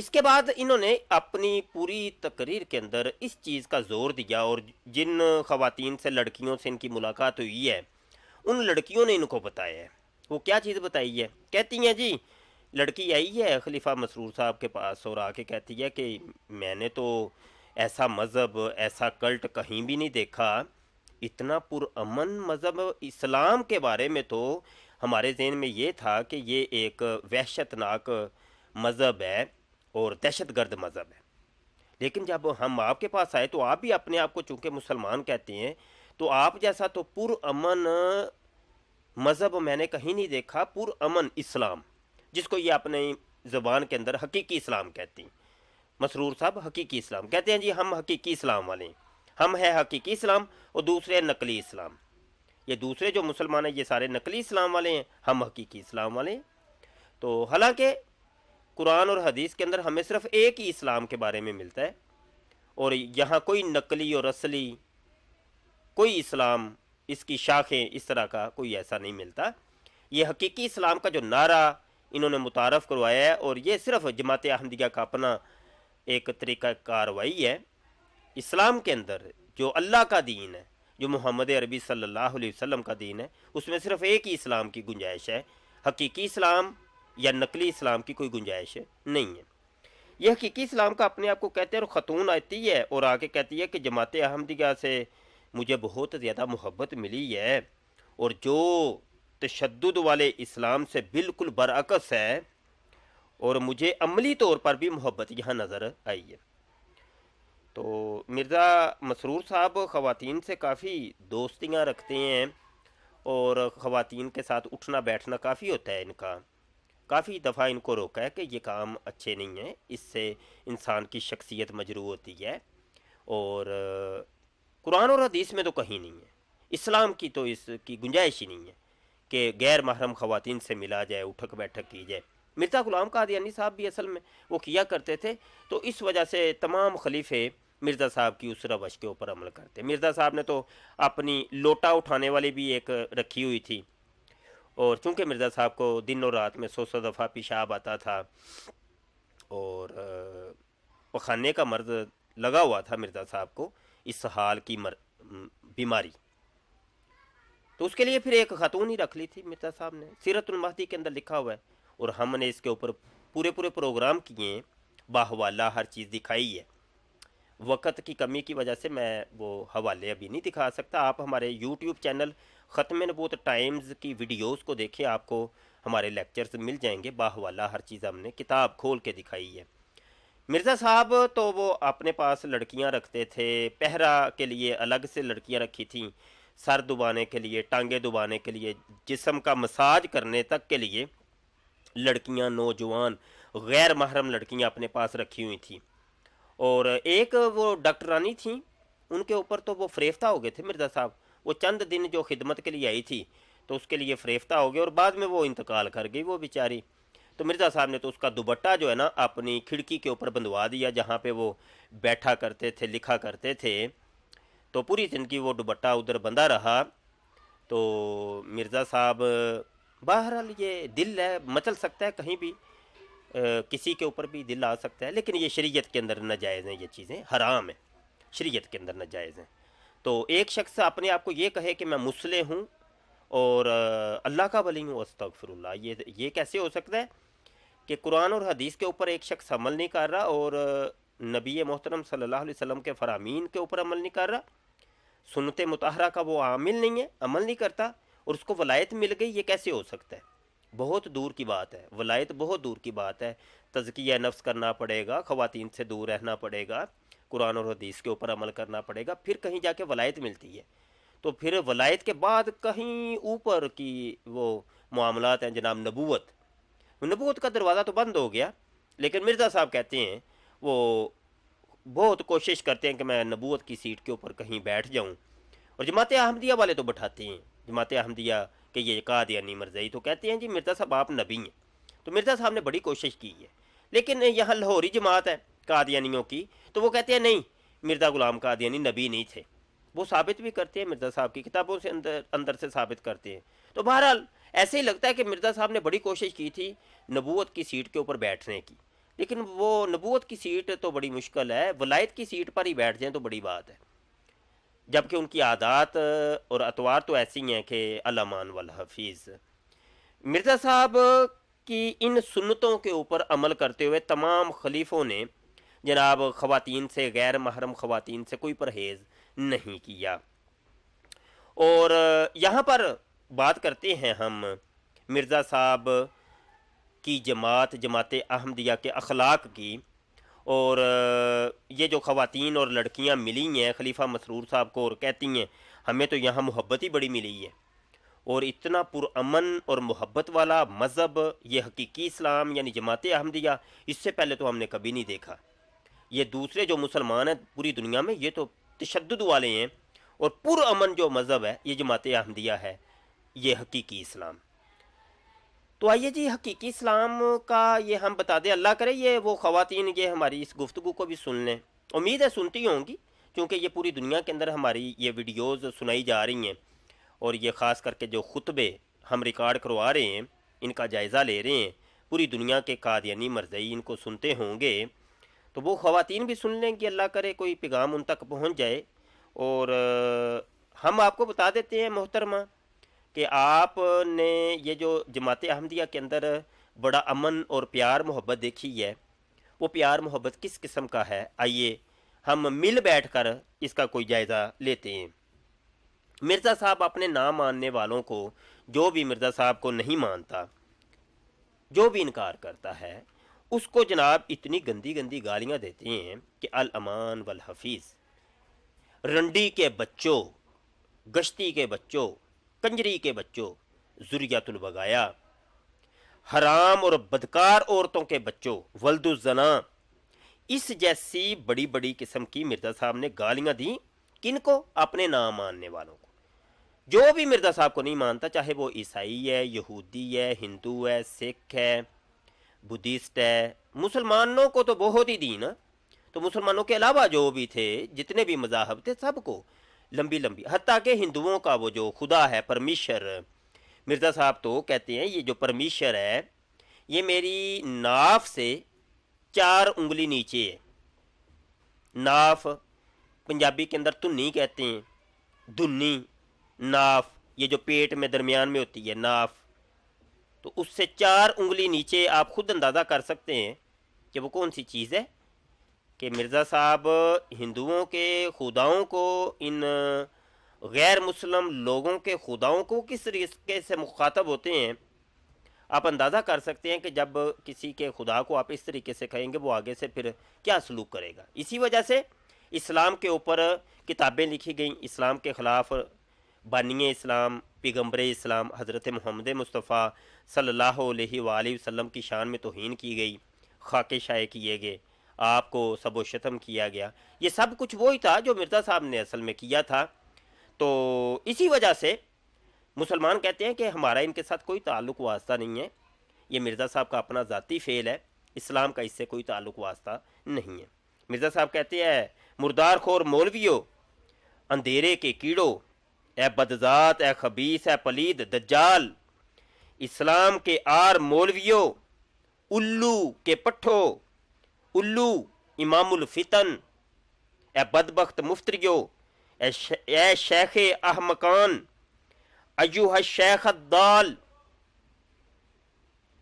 اس کے بعد انہوں نے اپنی پوری تقریر کے اندر اس چیز کا زور دیا، اور جن خواتین سے لڑکیوں سے ان کی ملاقات ہوئی ہے ان لڑکیوں نے ان کو بتایا ہے۔ وہ کیا چیز بتائی ہے؟ کہتی ہیں جی لڑکی آئی ہے خلیفہ مسرور صاحب کے پاس اور آ کے کہتی ہے کہ میں نے تو ایسا مذہب، ایسا کلٹ کہیں بھی نہیں دیکھا، اتنا پرامن مذہب۔ اسلام کے بارے میں تو ہمارے ذہن میں یہ تھا کہ یہ ایک وحشت ناک مذہب ہے اور دہشت گرد مذہب ہے، لیکن جب ہم آپ کے پاس آئے تو آپ بھی اپنے آپ کو چونکہ مسلمان کہتے ہیں، تو آپ جیسا تو پرامن مذہب میں نے کہیں نہیں دیکھا، پرامن اسلام، جس کو یہ اپنے زبان کے اندر حقیقی اسلام کہتی ہیں۔ مسرور صاحب حقیقی اسلام کہتے ہیں جی، ہم حقیقی اسلام والے ہیں، ہم ہیں حقیقی اسلام اور دوسرے نقلی اسلام۔ یہ دوسرے جو مسلمان ہیں یہ سارے نقلی اسلام والے ہیں، ہم حقیقی اسلام والے ہیں۔ تو حالانکہ قرآن اور حدیث کے اندر ہمیں صرف ایک ہی اسلام کے بارے میں ملتا ہے، اور یہاں کوئی نقلی اور اصلی کوئی اسلام، اس کی شاخیں اس طرح کا کوئی ایسا نہیں ملتا۔ یہ حقیقی اسلام کا جو نعرہ انہوں نے متعارف کروایا ہے، اور یہ صرف جماعت احمدیہ کا اپنا ایک طریقہ کاروائی ہے۔ اسلام کے اندر جو اللہ کا دین ہے، جو محمد عربی صلی اللہ علیہ وسلم کا دین ہے، اس میں صرف ایک ہی اسلام کی گنجائش ہے، حقیقی اسلام یا نقلی اسلام کی کوئی گنجائش نہیں ہے۔ یہ حقیقی اسلام کا اپنے آپ کو کہتے ہیں، اور خاتون آتی ہے اور آ کے کہتی ہے کہ جماعت احمدیہ سے مجھے بہت زیادہ محبت ملی ہے، اور جو تشدد والے اسلام سے بالکل برعکس ہے، اور مجھے عملی طور پر بھی محبت یہاں نظر آئی ہے۔ تو مرزا مسرور صاحب خواتین سے کافی دوستیاں رکھتے ہیں، اور خواتین کے ساتھ اٹھنا بیٹھنا کافی ہوتا ہے ان کا۔ کافی دفعہ ان کو روکا ہے کہ یہ کام اچھے نہیں ہیں، اس سے انسان کی شخصیت مجروح ہوتی ہے، اور قرآن اور حدیث میں تو کہیں نہیں ہے، اسلام کی تو اس کی گنجائش ہی نہیں ہے کہ غیر محرم خواتین سے ملا جائے، اٹھک بیٹھک کی جائے۔ مرزا غلام قادیانی صاحب بھی اصل میں وہ کیا کرتے تھے، تو اس وجہ سے تمام خلیفے مرزا صاحب کی اس روش کے اوپر عمل کرتے۔ مرزا صاحب نے تو اپنی لوٹا اٹھانے والی بھی ایک رکھی ہوئی تھی، اور چونکہ مرزا صاحب کو دن اور رات میں 100 دفعہ پیشاب آتا تھا، اور پخانے کا مرض لگا ہوا تھا مرزا صاحب کو، اس حال کی بیماری، تو اس کے لیے پھر ایک خاتون ہی رکھ لی تھی مرزا صاحب نے۔ سیرت المہدی کے اندر لکھا ہوا ہے، اور ہم نے اس کے اوپر پورے پروگرام کیے ہیں، باحوالہ ہر چیز دکھائی ہے۔ وقت کی کمی کی وجہ سے میں وہ حوالے ابھی نہیں دکھا سکتا۔ آپ ہمارے یوٹیوب چینل ختم نبوت ٹائمز کی ویڈیوز کو دیکھیں، آپ کو ہمارے لیکچرز مل جائیں گے، باحوالہ ہر چیز ہم نے کتاب کھول کے دکھائی ہے۔ مرزا صاحب تو وہ اپنے پاس لڑکیاں رکھتے تھے، پہرا کے لیے الگ سے لڑکیاں رکھی تھیں، سر دبانے کے لیے، ٹانگیں دبانے کے لیے، جسم کا مساج کرنے تک کے لیے لڑکیاں، نوجوان غیر محرم لڑکیاں اپنے پاس رکھی ہوئی تھیں۔ اور ایک وہ ڈاکٹرانی تھیں، ان کے اوپر تو وہ فریفتہ ہو گئے تھے مرزا صاحب۔ وہ چند دن جو خدمت کے لیے آئی تھی تو اس کے لیے فریفتہ ہو گئے، اور بعد میں وہ انتقال کر گئی وہ بیچاری۔ تو مرزا صاحب نے تو اس کا دوپٹہ جو ہے نا اپنی کھڑکی کے اوپر بندھوا دیا، جہاں پہ وہ بیٹھا کرتے تھے، لکھا کرتے تھے، تو پوری زندگی وہ دوپٹہ ادھر بندھا رہا۔ تو مرزا صاحب، بہرحال یہ دل ہے، مچل سکتا ہے کہیں بھی، کسی کے اوپر بھی دل آ سکتا ہے، لیکن یہ شریعت کے اندر ناجائز ہیں، یہ چیزیں حرام ہیں، شریعت کے اندر ناجائز ہیں۔ تو ایک شخص اپنے آپ کو یہ کہے کہ میں مصلح ہوں اور اللہ کا ولی ہوں، استغفر اللہ، یہ کیسے ہو سکتا ہے کہ قرآن اور حدیث کے اوپر ایک شخص عمل نہیں کر رہا، اور نبی محترم صلی اللہ علیہ وسلم کے فرامین کے اوپر عمل نہیں کر رہا، سنت مطہرہ کا وہ عامل نہیں ہے، عمل نہیں کرتا، اور اس کو ولایت مل گئی؟ یہ کیسے ہو سکتا ہے؟ بہت دور کی بات ہے، ولایت بہت دور کی بات ہے۔ تزکیہ نفس کرنا پڑے گا، خواتین سے دور رہنا پڑے گا، قرآن اور حدیث کے اوپر عمل کرنا پڑے گا، پھر کہیں جا کے ولایت ملتی ہے۔ تو پھر ولایت کے بعد کہیں اوپر کی وہ معاملات ہیں جناب، نبوت کا دروازہ تو بند ہو گیا، لیکن مرزا صاحب کہتے ہیں وہ بہت کوشش کرتے ہیں کہ میں نبوت کی سیٹ کے اوپر کہیں بیٹھ جاؤں، اور جماعت احمدیہ والے تو بٹھاتے ہیں، جماعت احمدیہ کہ یہ قادیانی مرزائی تو کہتے ہیں جی مرزا صاحب آپ نبی ہیں۔ تو مرزا صاحب نے بڑی کوشش کی ہے، لیکن یہاں لاہوری جماعت ہے قادیانیوں کی، تو وہ کہتے ہیں نہیں، مرزا غلام قادیانی نبی نہیں تھے، وہ ثابت بھی کرتے ہیں، مرزا صاحب کی کتابوں سے اندر سے ثابت کرتے ہیں۔ تو بہرحال ایسے ہی لگتا ہے کہ مرزا صاحب نے بڑی کوشش کی تھی نبوت کی سیٹ کے اوپر بیٹھنے کی، لیکن وہ نبوت کی سیٹ تو بڑی مشکل ہے، ولایت کی سیٹ پر ہی بیٹھ جائیں تو بڑی بات ہے، جبکہ ان کی عادات اور اطوار تو ایسی ہیں کہ الامان والحفیظ۔ مرزا صاحب کی ان سنتوں کے اوپر عمل کرتے ہوئے تمام خلیفوں نے جناب خواتین سے، غیر محرم خواتین سے کوئی پرہیز نہیں کیا۔ اور یہاں پر بات کرتے ہیں ہم مرزا صاحب کی جماعت احمدیہ کے اخلاق کی، اور یہ جو خواتین اور لڑکیاں ملی ہیں خلیفہ مسرور صاحب کو اور کہتی ہیں ہمیں تو یہاں محبت ہی بڑی ملی ہے، اور اتنا پرامن اور محبت والا مذہب یہ حقیقی اسلام یعنی جماعت احمدیہ اس سے پہلے تو ہم نے کبھی نہیں دیکھا۔ یہ دوسرے جو مسلمان ہیں پوری دنیا میں یہ تو تشدد والے ہیں، اور پرامن جو مذہب ہے یہ جماعت احمدیہ ہے، یہ حقیقی اسلام۔ تو آئیے جی حقیقی اسلام کا یہ ہم بتا دیں، اللہ کرے یہ وہ خواتین یہ ہماری اس گفتگو کو بھی سن لیں، امید ہے سنتی ہوں گی، کیونکہ یہ پوری دنیا کے اندر ہماری یہ ویڈیوز سنائی جا رہی ہیں، اور یہ خاص کر کے جو خطبے ہم ریکارڈ کروا رہے ہیں ان کا جائزہ لے رہے ہیں، پوری دنیا کے قادیانی مرزئی ان کو سنتے ہوں گے، تو وہ خواتین بھی سن لیں گی، اللہ کرے کوئی پیغام ان تک پہنچ جائے۔ اور ہم آپ کو بتا دیتے ہیں محترمہ کہ آپ نے یہ جو جماعت احمدیہ کے اندر بڑا امن اور پیار محبت دیکھی ہے، وہ پیار محبت کس قسم کا ہے، آئیے ہم مل بیٹھ کر اس کا کوئی جائزہ لیتے ہیں۔ مرزا صاحب اپنے نہ ماننے والوں کو، جو بھی مرزا صاحب کو نہیں مانتا، جو بھی انکار کرتا ہے، اس کو جناب اتنی گندی گندی گالیاں دیتے ہیں کہ الامان والحفیظ، رنڈی کے بچوں، گشتی کے بچوں، کنجری کے بچوں، ذریت البغایا، حرام اور بدکار عورتوں کے بچوں، ولد الزنا، اس جیسی بڑی بڑی قسم کی مرزا صاحب نے گالیاں دیں۔ کن کو؟ اپنے نہ ماننے والوں کو۔ جو بھی مرزا صاحب کو نہیں مانتا، چاہے وہ عیسائی ہے، یہودی ہے، ہندو ہے، سکھ ہے، بدھسٹ ہے، مسلمانوں کو تو بہت ہی دی نا، تو مسلمانوں کے علاوہ جو بھی تھے جتنے بھی مذاہب تھے سب کو لمبی لمبی، حتیٰ کہ ہندوؤں کا وہ جو خدا ہے پرمیشر، مرزا صاحب تو کہتے ہیں یہ جو پرمیشر ہے یہ میری ناف سے 4 انگلی نیچے ہے۔ ناف پنجابی کے اندر تنی کہتے ہیں، دھنی، ناف یہ جو پیٹ میں درمیان میں ہوتی ہے ناف، تو اس سے 4 انگلی نیچے آپ خود اندازہ کر سکتے ہیں کہ وہ کون سی چیز ہے، کہ مرزا صاحب ہندوؤں کے خداؤں کو، ان غیر مسلم لوگوں کے خداؤں کو کس طریقے سے مخاطب ہوتے ہیں۔ آپ اندازہ کر سکتے ہیں کہ جب کسی کے خدا کو آپ اس طریقے سے کہیں گے وہ آگے سے پھر کیا سلوک کرے گا۔ اسی وجہ سے اسلام کے اوپر کتابیں لکھی گئیں، اسلام کے خلاف بانی اسلام، پیغمبر اسلام حضرت محمد مصطفیٰ صلی اللہ علیہ وآلہ وسلم کی شان میں توہین کی گئی، خاکے شائع کیے گئے، آپ کو سب و شتم کیا گیا۔ یہ سب کچھ وہی تھا جو مرزا صاحب نے اصل میں کیا تھا۔ تو اسی وجہ سے مسلمان کہتے ہیں کہ ہمارا ان کے ساتھ کوئی تعلق واسطہ نہیں ہے، یہ مرزا صاحب کا اپنا ذاتی فعل ہے، اسلام کا اس سے کوئی تعلق واسطہ نہیں ہے۔ مرزا صاحب کہتے ہیں مردار خور مولویو، اندھیرے کے کیڑوں، اے بدذات، اے خبیث، اے پلید، دجال، اسلام کے آر مولویو، الو کے پٹھو، الو امام الفتن، اے بدبخت مفتریو، اے شیخ احمقان، ایوہ الشیخ الدال،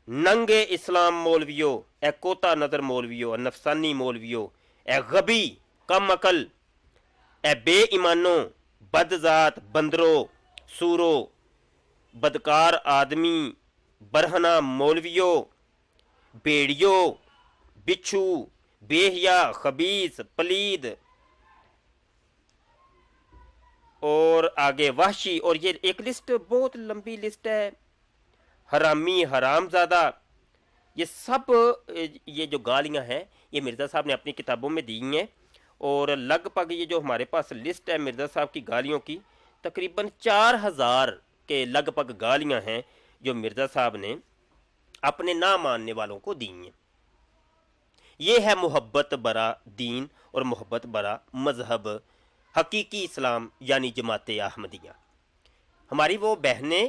ننگ اسلام مولویو، اے کوتا نظر مولویو، اے نفسانی مولویو، اے غبی کم عقل، اے بے ایمانو، بد ذات، بندرو، سورو، بدکار آدمی، برہنہ مولویو، بیڑیو، بچھو، بے حیا، خبیث، پلید، اور آگے وحشی، اور یہ ایک لسٹ بہت لمبی لسٹ ہے، حرامی، حرام زادہ، یہ سب یہ جو گالیاں ہیں یہ مرزا صاحب نے اپنی کتابوں میں دی ہیں، اور لگ بھگ یہ جو ہمارے پاس لسٹ ہے مرزا صاحب کی گالیوں کی، تقریباً 4000 کے لگ بھگ گالیاں ہیں جو مرزا صاحب نے اپنے نہ ماننے والوں کو دی ہیں۔ یہ ہے محبت برا دین اور محبت برا مذہب حقیقی اسلام یعنی جماعت احمدیہ۔ ہماری وہ بہنیں،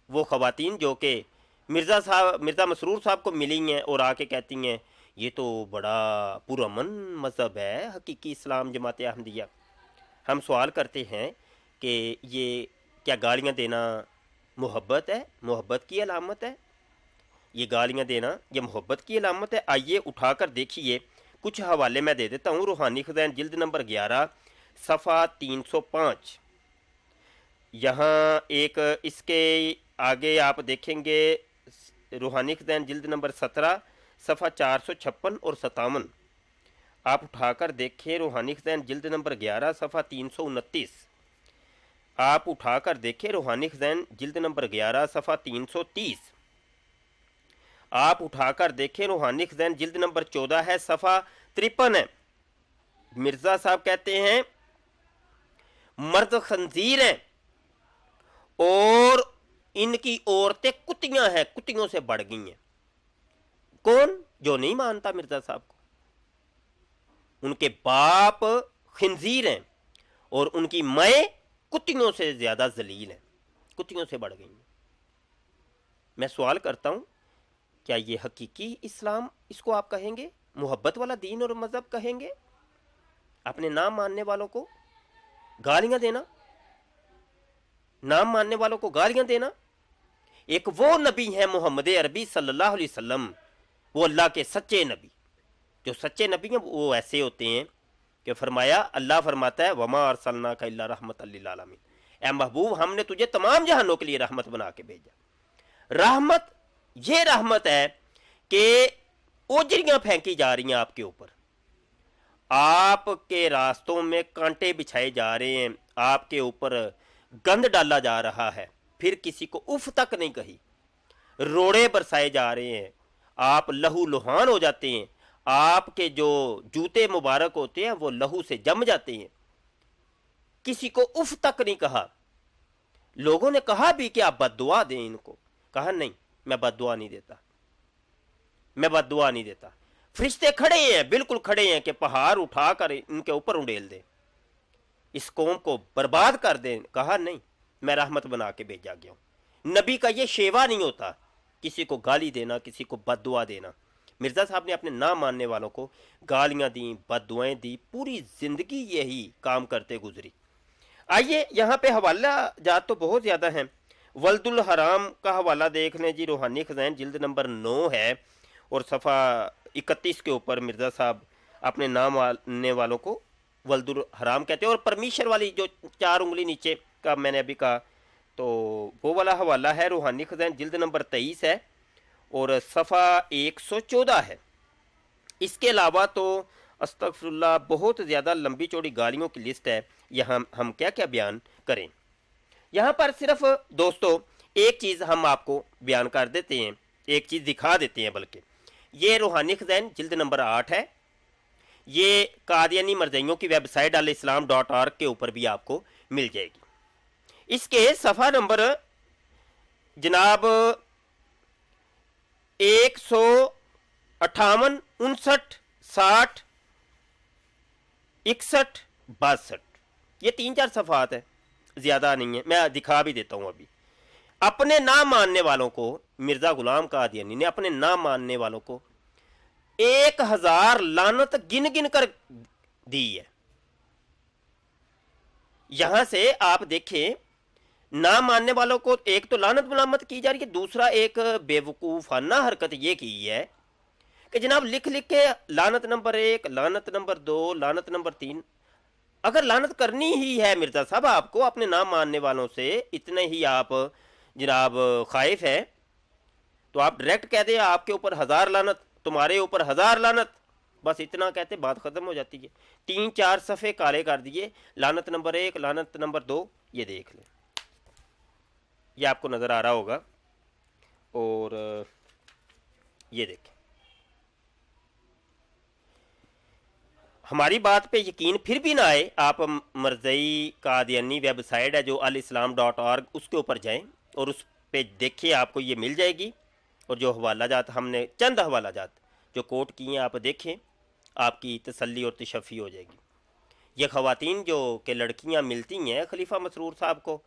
وہ خواتین جو کہ مرزا مسرور صاحب کو ملی ہیں اور آ کے کہتی ہیں یہ تو بڑا پرامن مذہب ہے حقیقی اسلام جماعت احمدیہ. ہم سوال کرتے ہیں کہ یہ کیا گالیاں دینا محبت ہے، محبت کی علامت ہے؟ یہ گالیاں دینا یہ محبت کی علامت ہے؟ آئیے اٹھا کر دیکھیے کچھ حوالے میں دے دیتا ہوں. روحانی خزائن جلد نمبر 11 صفحہ 305. یہاں ایک اس کے آگے آپ دیکھیں گے روحانی خزائن جلد نمبر 17 صفحہ 456 اور 57. آپ اٹھا کر دیکھیں روحانی خزائن جلد نمبر 11 صفحہ 329. آپ اٹھا کر دیکھیں روحانی خزائن جلد نمبر 11 صفحہ 330. آپ اٹھا کر دیکھیں روحانی خزائن جلد نمبر 14 ہے صفحہ 53 ہے. مرزا صاحب کہتے ہیں مرد خنزیر ہیں اور ان کی عورتیں کتیاں ہیں، کتیوں سے بڑھ گئی ہیں. کون؟ جو نہیں مانتا مرزا صاحب کو. ان کے باپ خنزیر ہیں اور ان کی مائیں کتیوں سے زیادہ ذلیل ہیں، کتیوں سے بڑھ گئی ہیں. میں سوال کرتا ہوں کیا یہ حقیقی اسلام اس کو آپ کہیں گے؟ محبت والا دین اور مذہب کہیں گے؟ اپنے نام ماننے والوں کو گالیاں دینا، نام ماننے والوں کو گالیاں دینا. ایک وہ نبی ہیں محمد عربی صلی اللہ علیہ وسلم، وہ اللہ کے سچے نبی. جو سچے نبی ہیں وہ ایسے ہوتے ہیں کہ فرمایا، اللہ فرماتا ہے وما ارسلناک الا رحمت للعالمین، اے محبوب ہم نے تجھے تمام جہانوں کے لیے رحمت بنا کے بھیجا. رحمت یہ رحمت ہے کہ اوجریاں پھینکی جا رہی ہیں آپ کے اوپر، آپ کے راستوں میں کانٹے بچھائے جا رہے ہیں، آپ کے اوپر گند ڈالا جا رہا ہے، پھر کسی کو اف تک نہیں کہی، روڑے برسائے جا رہے ہیں، آپ لہو لہان ہو جاتے ہیں، آپ کے جو جوتے مبارک ہوتے ہیں وہ لہو سے جم جاتے ہیں، کسی کو اف تک نہیں کہا. لوگوں نے کہا بھی کہ آپ بد دعا دیں ان کو، کہا نہیں میں بد دعا نہیں دیتا، میں بد دعا نہیں دیتا. فرشتے کھڑے ہیں، بالکل کھڑے ہیں کہ پہاڑ اٹھا کر ان کے اوپر انڈیل دیں، اس قوم کو برباد کر دیں. کہا نہیں میں رحمت بنا کے بھیجا گیا ہوں. نبی کا یہ شیوا نہیں ہوتا کسی کو گالی دینا، کسی کو بد دعا دینا. مرزا صاحب نے اپنے نہ ماننے والوں کو گالیاں دیں، بد دعائیں دی، پوری زندگی یہی کام کرتے گزری. آئیے یہاں پہ حوالہ جات تو بہت زیادہ ہیں. ولد الحرام کا حوالہ دیکھ لیں جی، روحانی خزائن جلد نمبر 9 ہے اور صفحہ 31 کے اوپر مرزا صاحب اپنے نام ماننے والوں کو ولد الحرام کہتے ہیں. اور پرمیشر والی جو 4 انگلی نیچے کا میں نے ابھی کہا تو وہ والا حوالہ ہے روحانی خزائن جلد نمبر 23 ہے اور صفحہ 114 ہے. اس کے علاوہ تو استغفر اللہ بہت زیادہ لمبی چوڑی گالیوں کی لسٹ ہے، یہاں ہم کیا کیا بیان کریں. یہاں پر صرف دوستو ایک چیز ہم آپ کو بیان کر دیتے ہیں، ایک چیز دکھا دیتے ہیں. بلکہ یہ روحانی خزائن جلد نمبر 8 ہے، یہ قادیانی مرزائیوں کی ویب سائٹ الاسلام.org کے اوپر بھی آپ کو مل جائے گی. اس کے صفحہ نمبر جناب 158 59 60 61 62 یہ 3-4 صفحات ہیں، زیادہ نہیں ہے. میں دکھا بھی دیتا ہوں. ابھی اپنے نہ ماننے والوں کو مرزا غلام قادیانی نے اپنے نہ ماننے والوں کو 1000 لعنت گن گن کر دی ہے. یہاں سے آپ دیکھیں نہ ماننے والوں کو ایک تو لعنت ملامت کی جا رہی ہے، دوسرا ایک بے وقوفانہ حرکت یہ کی ہے کہ جناب لکھ لکھ کے لعنت نمبر 1، لعنت نمبر 2، لعنت نمبر 3. اگر لعنت کرنی ہی ہے مرزا صاحب آپ کو اپنے نام ماننے والوں سے، اتنے ہی آپ جناب خائف ہیں، تو آپ ڈائریکٹ کہہ دیں آپ کے اوپر 1000 لعنت، تمہارے اوپر 1000 لعنت، بس اتنا کہتے بات ختم ہو جاتی ہے. 3-4 صفحے کالے کر دیے، لعنت نمبر 1، لعنت نمبر 2، یہ دیکھ لیں، یہ آپ کو نظر آ رہا ہوگا. اور یہ دیکھیں، ہماری بات پہ یقین پھر بھی نہ آئے، آپ مرزئی قادیانی ویب سائٹ ہے جو الاسلام.org، اس کے اوپر جائیں اور اس پہ دیکھیں، آپ کو یہ مل جائے گی. اور جو حوالہ جات ہم نے چند حوالہ جات جو کوٹ کیے ہیں آپ دیکھیں، آپ کی تسلی اور تشفی ہو جائے گی. یہ خواتین جو کہ لڑکیاں ملتی ہیں خلیفہ مسرور صاحب کو،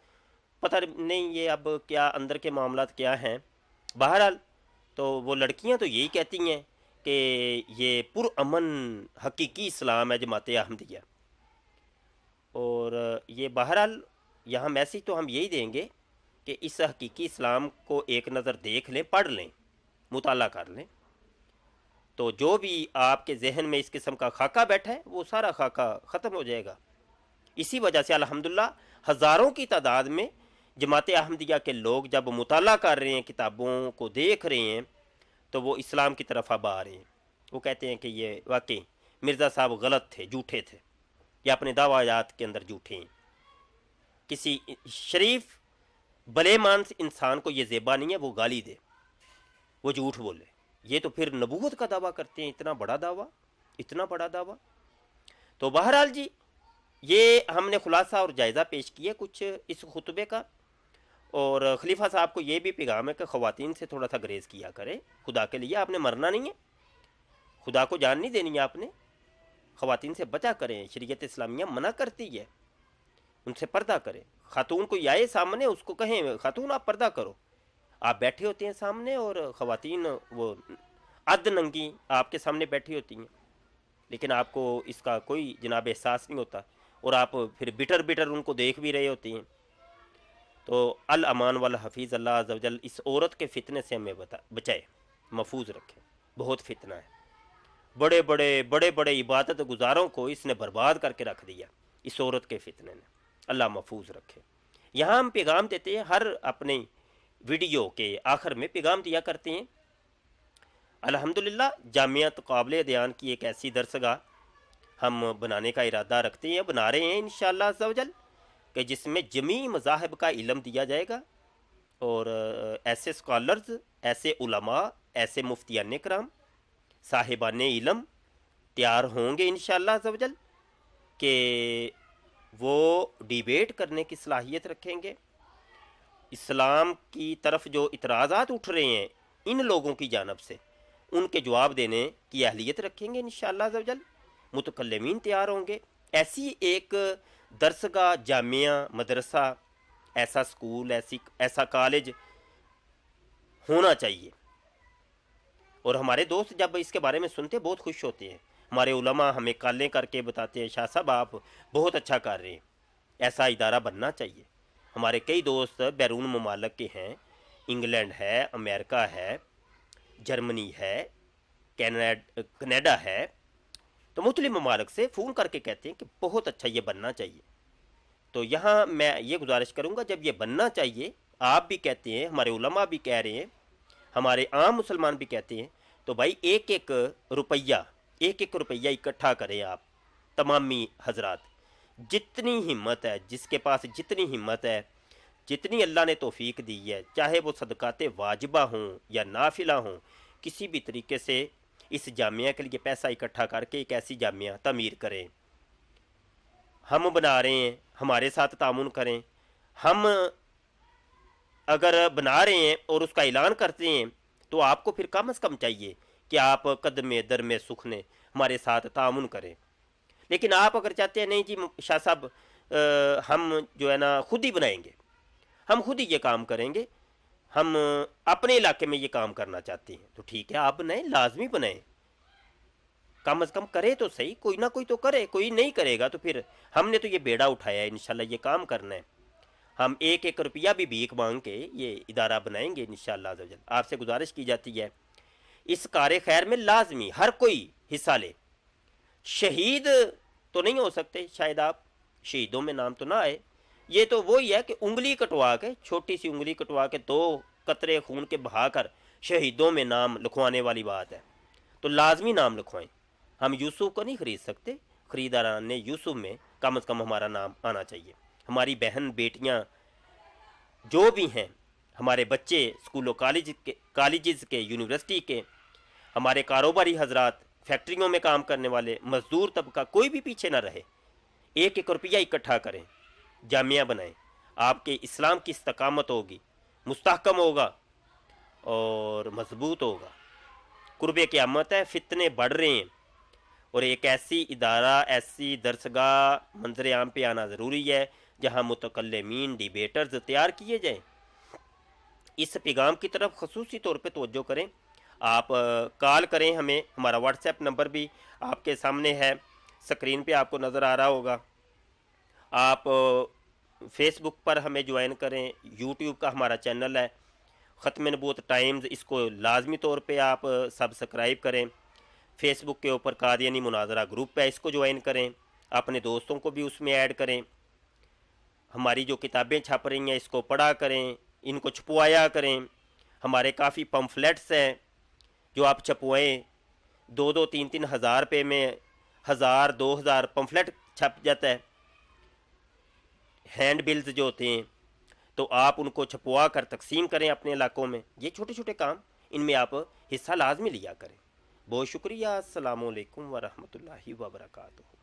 پتہ نہیں یہ اب کیا اندر کے معاملات کیا ہیں، بہرحال تو وہ لڑکیاں تو یہی کہتی ہیں کہ یہ پرامن حقیقی اسلام ہے جماعت احمدیہ، اور یہ بہرحال یہاں میسیج تو ہم یہی دیں گے کہ اس حقیقی اسلام کو ایک نظر دیکھ لیں، پڑھ لیں، مطالعہ کر لیں، تو جو بھی آپ کے ذہن میں اس قسم کا خاکہ بیٹھا ہے وہ سارا خاکہ ختم ہو جائے گا۔ اسی وجہ سے الحمدللہ ہزاروں کی تعداد میں جماعت احمدیہ کے لوگ جب مطالعہ کر رہے ہیں، کتابوں کو دیکھ رہے ہیں، تو وہ اسلام کی طرف اب آ رہے ہیں۔ وہ کہتے ہیں کہ یہ واقعی مرزا صاحب غلط تھے، جھوٹے تھے، یا اپنے دعویات کے اندر جھوٹے ہیں۔ کسی شریف بھلے مانس انسان کو یہ زیبا نہیں ہے وہ گالی دے، وہ جھوٹ بولے، یہ تو پھر نبوت کا دعویٰ کرتے ہیں، اتنا بڑا دعویٰ، اتنا بڑا دعویٰ۔ تو بہرحال جی یہ ہم نے خلاصہ اور جائزہ پیش کیا کچھ اس خطبے کا، اور خلیفہ صاحب کو یہ بھی پیغام ہے کہ خواتین سے تھوڑا سا گریز کیا کرے، خدا کے لیے آپ نے مرنا نہیں ہے، خدا کو جان نہیں دینی ہے آپ نے، خواتین سے بچا کریں، شریعت اسلامیہ منع کرتی ہے، ان سے پردہ کریں۔ خاتون کو آئے سامنے اس کو کہیں خاتون آپ پردہ کرو، آپ بیٹھے ہوتے ہیں سامنے اور خواتین وہ اد ننگی آپ کے سامنے بیٹھی ہوتی ہیں، لیکن آپ کو اس کا کوئی جناب احساس نہیں ہوتا، اور آپ پھر بٹر ان کو دیکھ بھی رہے ہوتی ہیں۔ تو الامان والحفیظ اللہ عز و جل اس عورت کے فتنے سے ہمیں بچائے، محفوظ رکھے، بہت فتنہ ہے، بڑے بڑے عبادت گزاروں کو اس نے برباد کر کے رکھ دیا اس عورت کے فتنے نے، اللہ محفوظ رکھے۔ یہاں ہم پیغام دیتے ہیں، ہر اپنے ویڈیو کے آخر میں پیغام دیا کرتے ہیں۔ الحمدللہ جامعت قابل دیان کی ایک ایسی درسگاہ ہم بنانے کا ارادہ رکھتے ہیں، بنا رہے ہیں انشاءاللہ عز و جل، کہ جس میں جمیع مذاہب کا علم دیا جائے گا، اور ایسے اسکالرز، ایسے علماء، ایسے مفتیان کرام، صاحبان علم تیار ہوں گے انشاءاللہ عز و جل کہ وہ ڈیبیٹ کرنے کی صلاحیت رکھیں گے۔ اسلام کی طرف جو اعتراضات اٹھ رہے ہیں ان لوگوں کی جانب سے، ان کے جواب دینے کی اہلیت رکھیں گے انشاءاللہ عز و جل، متکلمین تیار ہوں گے۔ ایسی ایک درسگاہ، جامعہ، مدرسہ، ایسا سکول، ایسا کالج ہونا چاہیے، اور ہمارے دوست جب اس کے بارے میں سنتے بہت خوش ہوتے ہیں۔ ہمارے علماء ہمیں کالیں کر کے بتاتے ہیں، شاہ صاحب آپ بہت اچھا کر رہے ہیں، ایسا ادارہ بننا چاہیے۔ ہمارے کئی دوست بیرون ممالک کے ہیں، انگلینڈ ہے، امریکہ ہے، جرمنی ہے، کینیڈا ہے، تو مختلف ممالک سے فون کر کے کہتے ہیں کہ بہت اچھا یہ بننا چاہیے۔ تو یہاں میں یہ گزارش کروں گا، جب یہ بننا چاہیے، آپ بھی کہتے ہیں، ہمارے علماء بھی کہہ رہے ہیں، ہمارے عام مسلمان بھی کہتے ہیں، تو بھائی ایک ایک روپیہ اکٹھا کریں آپ تمامی حضرات، جتنی ہمت ہے، جس کے پاس جتنی ہمت ہے، جتنی اللہ نے توفیق دی ہے، چاہے وہ صدقات واجبہ ہوں یا نافلہ ہوں، کسی بھی طریقے سے اس جامعہ کے لیے پیسہ اکٹھا کر کے ایک ایسی جامعہ تعمیر کریں۔ ہم بنا رہے ہیں، ہمارے ساتھ تعاون کریں۔ ہم اگر بنا رہے ہیں اور اس کا اعلان کرتے ہیں تو آپ کو پھر کم از کم چاہیے کہ آپ قدم در میں سکھنے ہمارے ساتھ تعاون کریں۔ لیکن آپ اگر چاہتے ہیں نہیں جی شاہ صاحب ہم جو ہے نا خود ہی بنائیں گے، ہم خود ہی یہ کام کریں گے، ہم اپنے علاقے میں یہ کام کرنا چاہتے ہیں، تو ٹھیک ہے آپ بنائیں، لازمی بنائیں، کم از کم کرے تو صحیح، کوئی نہ کوئی تو کرے، کوئی نہیں کرے گا تو پھر ہم نے تو یہ بیڑا اٹھایا ہے، انشاءاللہ یہ کام کرنا ہے، ہم ایک ایک روپیہ بھی بھیک مانگ کے یہ ادارہ بنائیں گے انشاءاللہ عز و جل۔ آپ سے گزارش کی جاتی ہے اس کار خیر میں لازمی ہر کوئی حصہ لے۔ شہید تو نہیں ہو سکتے شاید، آپ شہیدوں میں نام تو نہ آئے، یہ تو وہی ہے کہ انگلی کٹوا کے، چھوٹی سی انگلی کٹوا کے 2 قطرے خون کے بہا کر شہیدوں میں نام لکھوانے والی بات ہے، تو لازمی نام لکھوائیں۔ ہم یوسف کو نہیں خرید سکتے، خریداران نے یوسف میں کم از کم ہمارا نام آنا چاہیے۔ ہماری بہن بیٹیاں جو بھی ہیں، ہمارے بچے اسکول و کالجز کے، یونیورسٹی کے، ہمارے کاروباری حضرات، فیکٹریوں میں کام کرنے والے، مزدور طبقہ، کوئی بھی پیچھے نہ رہے، ایک ایک روپیہ اکٹھا کریں، جامعہ بنائیں، آپ کے اسلام کی استقامت ہوگی، مستحکم ہوگا اور مضبوط ہوگا۔ قرب قیامت ہے، فتنے بڑھ رہے ہیں، اور ایک ایسی ادارہ، ایسی درسگاہ منظر عام پہ آنا ضروری ہے جہاں متکلمین، ڈیبیٹرز تیار کیے جائیں۔ اس پیغام کی طرف خصوصی طور پہ توجہ کریں۔ آپ کال کریں ہمیں. ہمارا واٹس ایپ نمبر بھی آپ کے سامنے ہے، اسکرین پہ آپ کو نظر آ رہا ہوگا. آپ فیس بک پر ہمیں جوائن کریں. یوٹیوب کا ہمارا چینل ہے ختم نبوت ٹائمز، اس کو لازمی طور پہ آپ سبسکرائب کریں. فیس بک کے اوپر قادیانی مناظرہ گروپ ہے، اس کو جوائن کریں. اپنے دوستوں کو بھی اس میں ایڈ کریں. ہماری جو کتابیں چھپ رہی ہیں اس کو پڑھا کریں، ان کو چھپوایا کریں. ہمارے کافی پمفلیٹس ہیں جو آپ چھپوائیں. 2-3 ہزار روپے میں 1000-2000 پمفلیٹ چھپ جاتا ہے، ہینڈ بلز جو ہوتے ہیں. تو آپ ان کو چھپوا کر تقسیم کریں اپنے علاقوں میں. یہ چھوٹے چھوٹے کام، ان میں آپ حصہ لازمی لیا کریں. بہت شکریہ. السلام علیکم ورحمۃ اللہ وبرکاتہ.